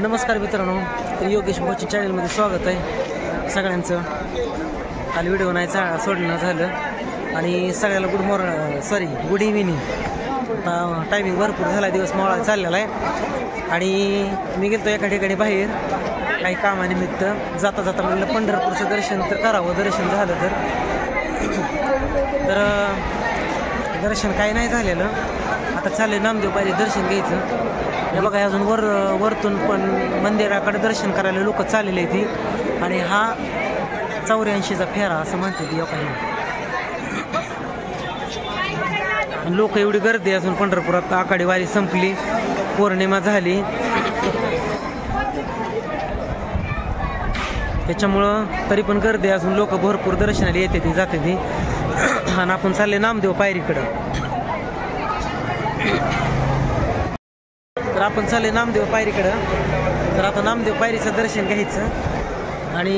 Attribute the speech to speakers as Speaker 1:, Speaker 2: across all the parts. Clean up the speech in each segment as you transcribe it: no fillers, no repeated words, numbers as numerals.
Speaker 1: नमस्कार मित्रांनो, योगेश भाऊच्या चॅनलमध्ये स्वागत आहे सगळ्यांचं. काल व्हिडिओ नाही सोडणं झालं आणि सगळ्याला गुड इव्हिनिंग. आता टायमिंग भरपूर झाला, दिवस मावळा चाललेला आहे आणि मी गेलो एका ठिकाणी बाहेर काही कामानिमित्त. जाता जाता म्हणलं पंढरपूरचं दर्शन तर करावं. दर्शन झालं तर दर्शन काही नाही झालेलं. आता चाललंय नामदेव पायरी दर्शन घ्यायचं. हे बघा, अजून वरतून पण मंदिराकडे दर्शन करायला लोक चाललेले आहेत आणि हा 84चा फेरा असं म्हणते ती लोकांनी. लोक एवढी गर्दी असून पंढरपुरात आखाडी वारी संपली, पौर्णिमा झाली, त्याच्यामुळं तरी पण गर्दी असून लोक भरपूर दर्शनाला येते ती जाते ती. आणि आपण चालले नामदेव पायरीकडं. तर आपण चालले नामदेव पायरीकडं. तर आता नामदेव पायरीचं दर्शन घ्यायचं आणि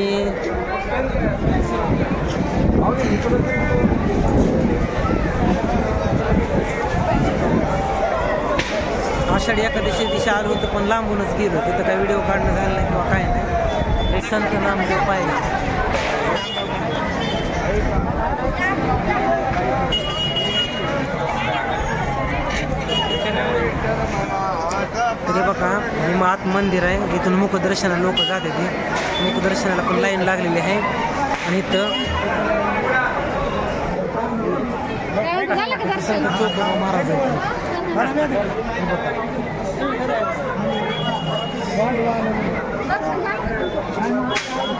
Speaker 1: आषाढी एकादशी दिवशी आलो होतं पण लांबूनच गेलो. तिथं काही व्हिडिओ काढणं झालं नाही किंवा काय नाही. संत नामदेव पायरी. हे बघा, हे आत मंदिर आहे. इथून मुखदर्शनाला लोक जाते ते. मुखदर्शनाला पण लाईन लागलेली आहे आणि इथं संत चोकोबा महाराज आहेत.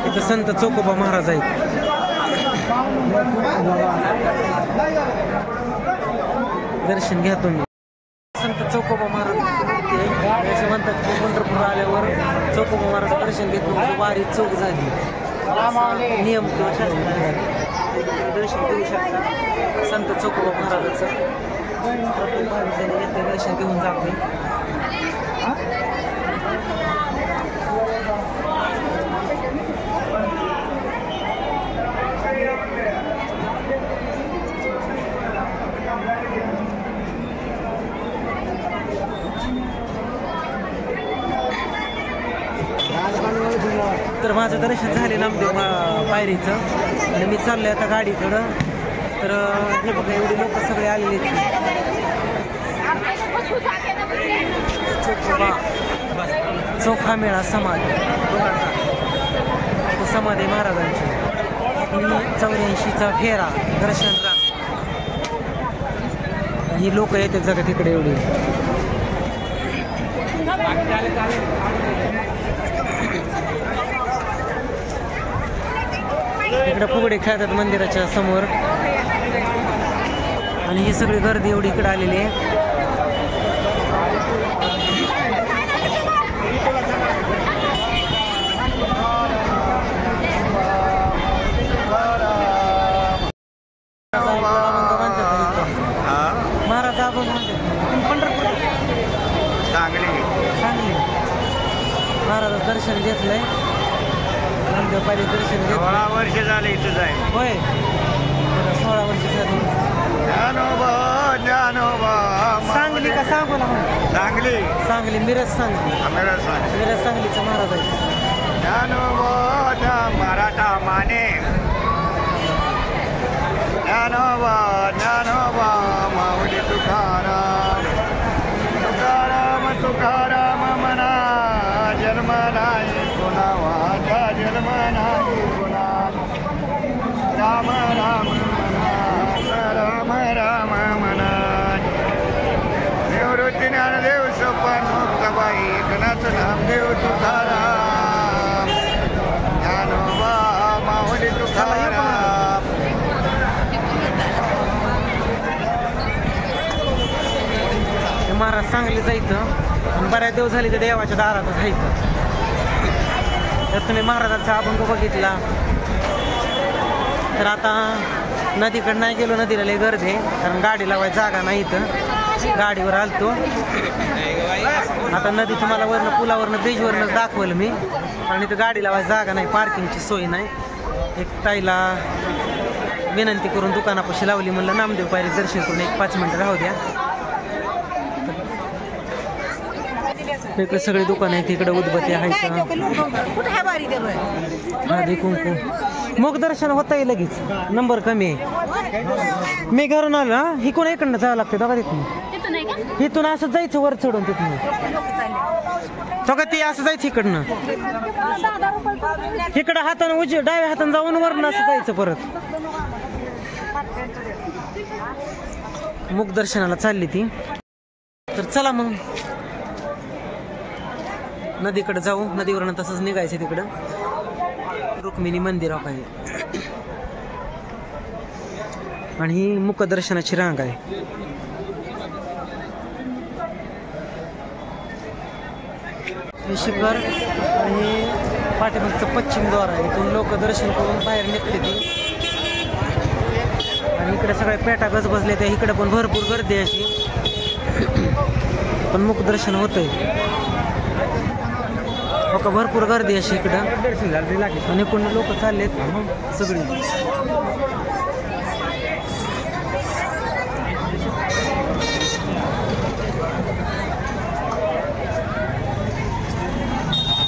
Speaker 1: इथं संत चोकोबा महाराज आहेत. दर्शन घ्या तुम्ही. संत चोकोबा महाराज असं म्हणतात की पंढरपूर आल्यावर चोकोबा महाराज दर्शन घेतलं वारी चोख झाली. नियम किंवा शास्त्र दर्शन घेऊ शकता संत चोकोबा महाराजाचं. प्रत्येक भाविकांनी येते दर्शन घेऊन जाते. तर माझं दर्शन झाले नामदेव पायरीचं आणि मी चाललोय आता गाडीकडं. तर हे बघा, एवढे लोक सगळे आलेले आहेत. चोखा मेळा समाधी समाधी महाराजांची 84चा फेरा दर्शन रांग. ही लोक येतात जगा तिकडे एवढी. इकडे फुगडे खेळतात मंदिराच्या समोर आणि ही सगळी गर्दी एवढी इकडे आलेली आहे. महाराज अभंग म्हणतात. पंढरपूर सांगली महाराज दर्शन घेतलंय. नामदेव पायरी दर्शन घेतलं. 16 वर्ष झाले इथं आहे. होय, 16 वर्ष झाली. सांगली का सांगोला म्हणून? सांगली मिरज सांगलीचं महाराज आहे.
Speaker 2: मराठा माने ज्ञानोबा माऊली तुकाराम तुकाराम मना जन्म नाही कुणावाचा जन्म नाही कुणा. राम राम राम राम मना. निवृत्ती ज्ञानदेव सोपान मुक्ताबाई गणाचं नामदेव तुकाराम. ज्ञानोबा माऊली तुकाराम.
Speaker 1: महाराज सांगली जायचं आणि बऱ्याच दिवस झाली तर देवाच्या दारातच जायचं. तर तुम्ही महाराजांचा अभंग बघितला. तर आता नदीकडे नाही गेलो, नदीला लय गर्दी आहे कारण गाडी लावायची जागा नाही. इथं गाडीवर आलतो. आता नदी तुम्हाला वरनं पुलावरनं ब्रिजवरनंच दाखवलं मी. कारण इथं गाडी लावायची जागा नाही, पार्किंगची सोय नाही. एक ताईला विनंती करून दुकानापाशी लावली. म्हणलं नामदेव पायरी दर्शन करून 1-5 मिनिटं राहू द्या. इकडे सगळी दुकान आहेत. इकडे उदबत्ती आहे, हळदी कुंकू. मुख दर्शन होत आहे लगेच, नंबर कमी आहे. मी घरून आलो हा, इकडून इकडनं जावं लागतं बघा. तिथून इथून असं जायचं वर चढून, तिथून बघा ती असं जायचं इकडनं. इकडं हातानं डाव्या हातानं जाऊन वरनं असं जायचं परत. मुख दर्शनाला चालली ती. तर चला मग नदीकडे जाऊ. नदीवरनं तसंच निघायचं तिकडं. रुक्मिणी मंदिर आहे आणि ही मुखदर्शनाची रांग आहे. हे शिखर आणि पाठीमागचं पश्चिम द्वार आहे. इथून लोक दर्शन करून बाहेर निघते ती. आणि इकडे सगळ्या पेटा गज बसले त्या. इकडे पण भरपूर गर्दी अशी, पण मुखदर्शन होतंय. लोक भरपूर गर्दी अशी इकडं. आणि कोण लोक चाललेत सगळी.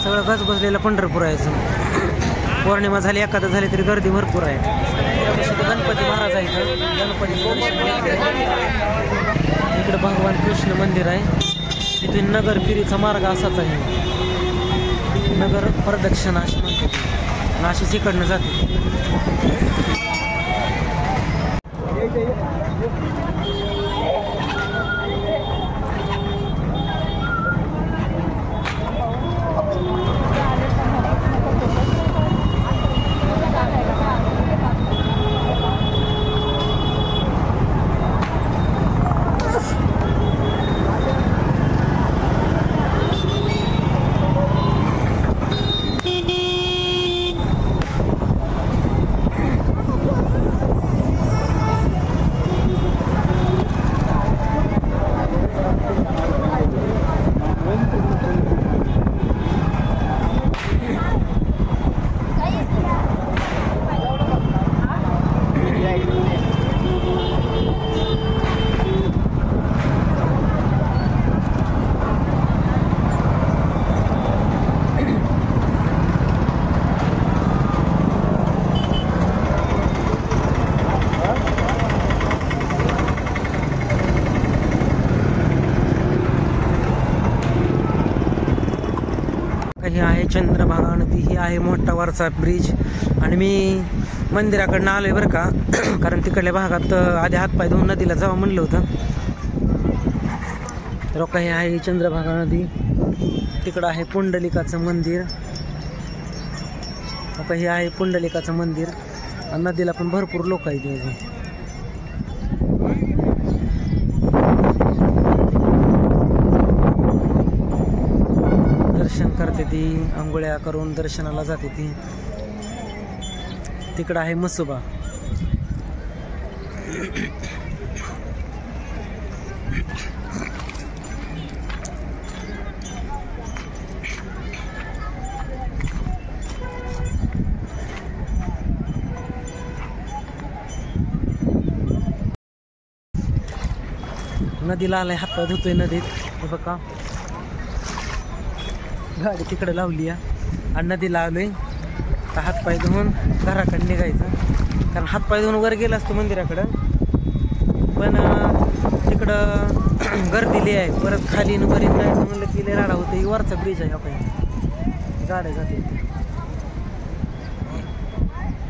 Speaker 1: सगळं गज बसलेलं पंढरपूर आहे. पौर्णिमा झाली, एखादं झाली तरी गर्दी भरपूर आहे. गणपती महाराज आहे. गणपती इकडे भगवान कृष्ण मंदिर आहे. इथून नगर फिरीचा मार्ग असाच आहे. नगर प्रदक्षिणा अशी म्हणते, अशीच इकडनं जाते. ही आहे चंद्रभागा नदी. ही आहे मोठा वरचा ब्रिज. आणि मी मंदिराकडनं आलोय बरं का, कारण तिकडल्या भागात आधी हातपाय धुवून नदीला जावं म्हणलं होतं. तर हे आहे चंद्रभागा नदी. तिकडं आहे पुंडलिकाचं मंदिर. हे आहे पुंडलिकाचं मंदिर. आणि नदीला पण भरपूर लोक आहेत अजून. दर्शन करते ती, आंघोळ्या करून दर्शनाला जाते ती. तिकडं आहे मसुबा. नदीला आलाय, हातपाय धुतोय नदीत. हे बघा गाडी तिकडे लावली आहे आणि नदीला आलोय. तर हातपाय धुवून घराकडे निघायचं, कारण हातपाय धुवून वर गेला असतो मंदिराकडं, पण तिकडं गर्दी लई आहे. परत खाली वरी जायचं म्हणलं की लई राडा होतं. वरचा ब्रिज आहे आपण गाड्या जाते.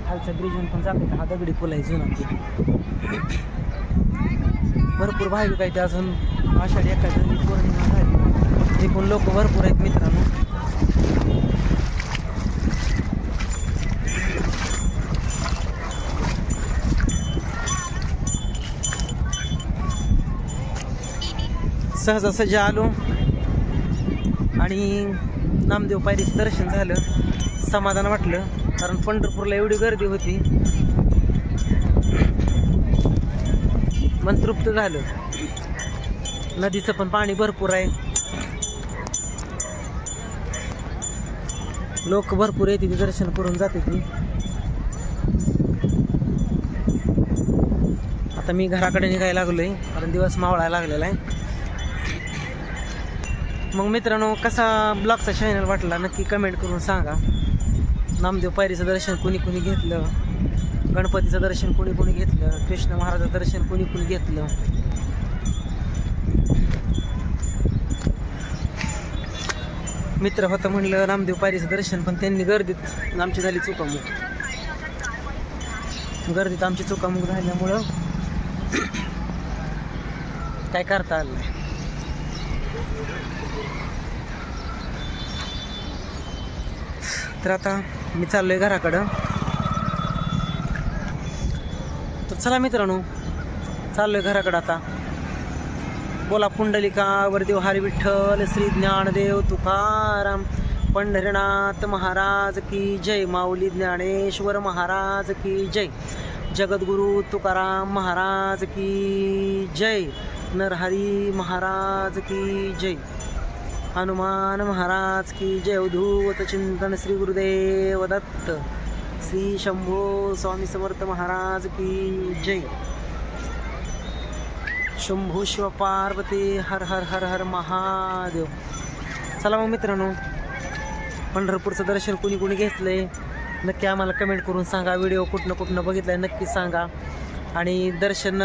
Speaker 1: खालच्या ब्रिजवरून पण जाते. हा दगडी पूल आहे जुना. भरपूर भाविक आहे ते अजून. आषाढी एकादशी पौर्णिमा झाली, ते पण लोक भरपूर आहेत मित्रांनो. सहजासहजी आलो आणि नामदेव पायरीचं दर्शन झालं. समाधान वाटलं, कारण पंढरपूरला एवढी गर्दी होती. मन तृप्त झालं. नदीचं पण पाणी भरपूर आहे. लोक भरपूर येते, दर्शन करून जाते ती. आता मी घराकडे निघायला लागलोय, कारण दिवस मावळायला लागलेला आहे. मग मित्रांनो कसा ब्लॉगचा चॅनल वाटला नक्की कमेंट करून सांगा. नामदेव पायरीचं दर्शन कोणी कोणी घेतलं, गणपतीचं दर्शन कोणी कोणी घेतलं, कृष्ण महाराजाचं दर्शन कोणी कोणी घेतलं. मित्र होतं म्हणलं नामदेव पायरीचं दर्शन, पण त्यांनी गर्दीत आमची झाली चुकामुक. गर्दीत आमची चुकामुक झाल्यामुळं काय करता आलं नाही. तर आता मी चाललोय घराकडं. तर चला मित्रांनो, चाललोय घराकडं आता. बोला पुंडलिका वरदेव हरी विठ्ठल श्री ज्ञानदेव तुकाराम पंढरीनाथ महाराज की जय. माऊली ज्ञानेश्वर महाराज की जय. जगद्गुरु तुकाराम महाराज की जय. नरहरी महाराज की जय. हनुमान महाराज की जय. अवधूत चिंतन श्री गुरुदेव दत्त. श्री शंभो स्वामी समर्थ महाराज की जय. शंभो शिव पार्वती हर हर हर हर महादेव. चला मग मित्रांनो, पंढरपूरचं दर्शन कुणी कुणी घेतलंय नक्की आम्हाला कमेंट करून सांगा. व्हिडिओ कुठनं बघितलाय नक्की सांगा. आणि दर्शन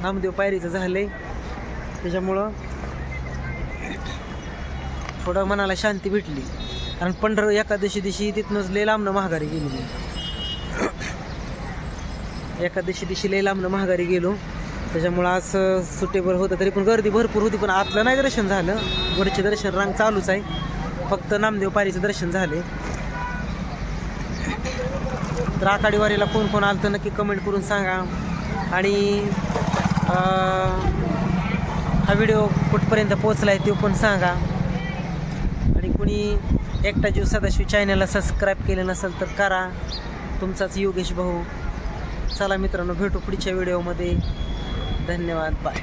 Speaker 1: नामदेव पायरीचं झालंय, त्याच्यामुळं थोडं मनाला शांती भेटली. कारण एकादशी दिवशी तिथनंच लय लांबनं महागारी गेलो मी. एकादशी दिवशी लय लांबनं महागारी गेलो, त्याच्यामुळं आज सुटेबल होतं. तरी पण गर्दी भरपूर होती, पण आतलं नाही दर्शन झालं. वरचे दर्शन रांग चालूच आहे, फक्त नामदेव पायरीचं दर्शन झाले. तर आखाडी वारीला कोण कोण आलं तर नक्की कमेंट करून सांगा. आणि हा व्हिडिओ कुठपर्यंत पोचला आहे ते पण सांगा. आणि कुणी एकटा जीव सदाशिव चॅनलला सबस्क्राईब केलं नसेल तर करा. तुमचाच योगेश भाऊ. चला मित्रांनो, भेटू पुढच्या व्हिडिओमध्ये. धन्यवाद. बाय.